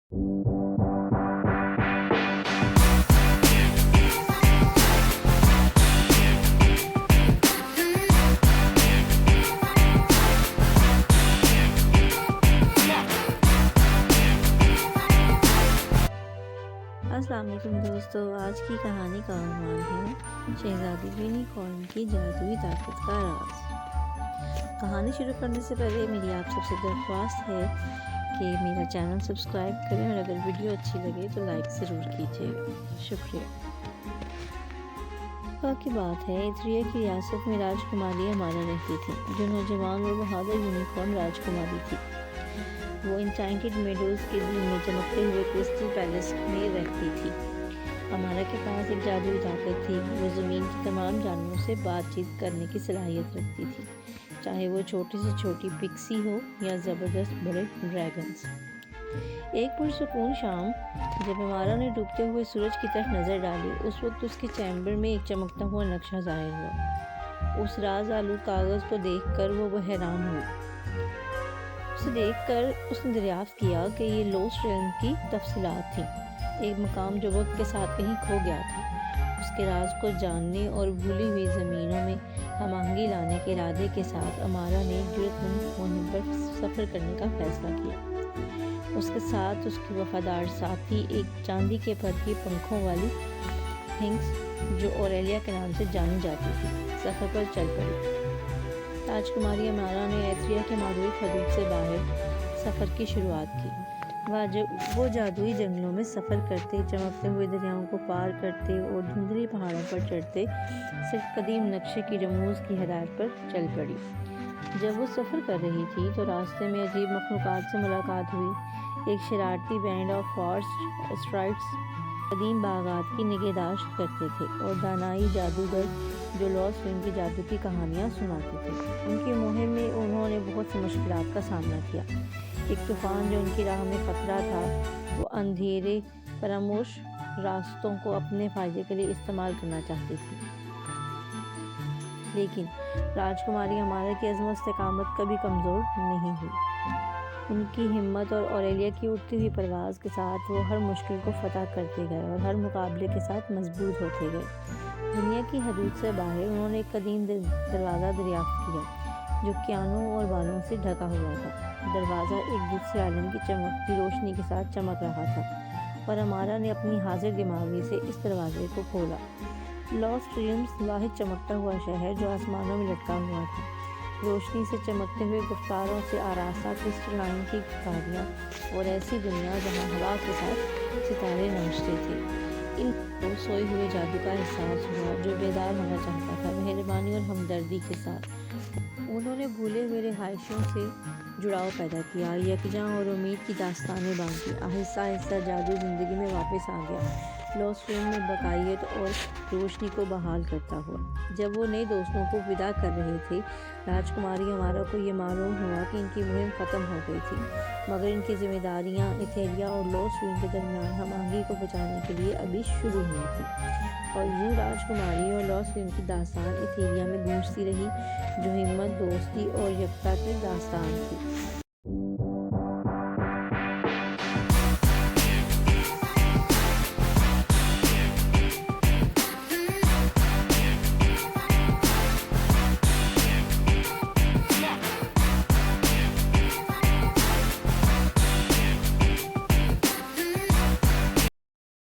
अस्सलाम वालेकुम दोस्तों, आज की कहानी का उन्वान है शहज़ादी यूनिकॉर्न की जादुई ताकत का राज। कहानी शुरू करने से पहले मेरी आप सबसे दरख्वास्त है कि मेरा चैनल सब्सक्राइब करें और अगर वीडियो अच्छी लगे तो लाइक ज़रूर कीजिएगा, शुक्रिया। की बात है, इथरिया की रियासत में राजकुमारी अमारा रहती थी, जो नौजवान और बहादुर यूनिकॉर्न राजकुमारी थी। वो एन्चेंटेड मेडोज़ के दिल में चमकते हुए क्रिस्टल पैलेस में रहती थी। अमारा के पास एक जादुई ताकत थी। वो ज़मीन के तमाम जानवरों से बातचीत करने की सलाहियत रखती थी, चाहे वो छोटी से छोटी पिक्सी हो या ज़बरदस्त बड़े ड्रैगन्स। एक पुरसुकून शाम, जब अमारा ने डूबते हुए सूरज की तरफ नज़र डाली, उस वक्त उसके चैम्बर में एक चमकता हुआ नक्शा ज़ाहिर हुआ। उस राज आलूद कागज़ को देखकर वो हैरान हुई। उसे देखकर उसने दरियाफ्त किया कि ये लॉस्ट रेल्म की तफसीलात थी, एक मकाम जो वक्त के साथ कहीं खो गया था। उसके राज को जानने और भूली हुई ज़मीनों में हमआहंगी लाने के इरादे के साथ अमारा ने एक जुर्रतमंद मुहिम पर सफ़र करने का फ़ैसला किया। उसके साथ उसकी वफ़ादार साथी, एक चांदी के पत्ती पंखों वाली हिंग्स, जो ऑरेलिया के नाम से जानी जाती थी, सफ़र पर चल पड़ी। राजकुमारी अमारा ने इथरिया के मारूफ हदूद से बाहर सफ़र की शुरुआत की। वो जादुई जंगलों में सफ़र करते, चमकते हुए दरियाओं को पार करते और धुंधली पहाड़ों पर चढ़ते सिर्फ कदीम नक्शे की रमूज़ की हदायत पर चल पड़ी। जब वो सफ़र कर रही थी तो रास्ते में अजीब मखलूक़ात से मुलाकात हुई। एक शरारती बैंड ऑफ फॉरेस्ट स्ट्राइट्स कदीम बागात की निगहदाश्त करते थे और दानाई जादूगर जो लॉस्ट रेल्म की जादू की कहानियाँ सुनाते थे। उनकी मुहिम में उन्होंने बहुत सी मुश्किलात का सामना किया। एक तूफ़ान जो उनकी राह में ख़तरा था, वो अंधेरे फरामोश रास्तों को अपने फ़ायदे के लिए इस्तेमाल करना चाहती थी। लेकिन राजकुमारी अमारा की अज़्म इस्तेकामत कभी कमज़ोर नहीं हुई। उनकी हिम्मत और ऑरेलिया की उठती हुई परवाज़ के साथ वो हर मुश्किल को फ़तह करते गए और हर मुकाबले के साथ मजबूत होते गए। दुनिया की हदूद से बाहर उन्होंने एक कदीम दरवाज़ा दरियाफ्त किया, जो क्यानों और बालों से ढका हुआ था। दरवाज़ा एक दूसरे आलम की चमकती रोशनी के साथ चमक रहा था और अमारा ने अपनी हाजिर दिमागी से इस दरवाजे को खोला। लॉस्ट रेल्म वाहिद चमकता हुआ शहर जो आसमानों में लटका हुआ था, रोशनी से चमकते हुए गुफ्तारों से आरास्ता क्रिस्टलाइन की गाड़ियाँ और ऐसी दुनिया जहाँ हवा के साथ सितारे नमचते थे। इन को सोए हुए जादू का एहसास हुआ, जो बेदार होना चाहता था, मेहरबानी और हमदर्दी के साथ। उन्होंने भूले हुए रिहायशियों से जुड़ाव पैदा किया, यकजां और उम्मीद की दास्तानें बांधी। आहिस्ता आहिस्ता जादू ज़िंदगी में वापस आ गया, लॉस्ट रेल्म में बकायत और रोशनी को बहाल करता हुआ। जब वो नए दोस्तों को विदा कर रहे थे, राजकुमारी अमारा को ये मालूम हुआ कि इनकी मुहिम ख़त्म हो गई थी, मगर इनकी जिम्मेदारियाँ इथेरिया और लॉस्ट रेल्म के दरमियान हमआहंगी को बचाने के लिए अभी शुरू हुई थी। और यूँ राजकुमारी और लॉस्ट रेल्म की दास्तान इथेरिया में गूंजती रही, जो हिम्मत, दोस्ती और एकता की दास्तान थी।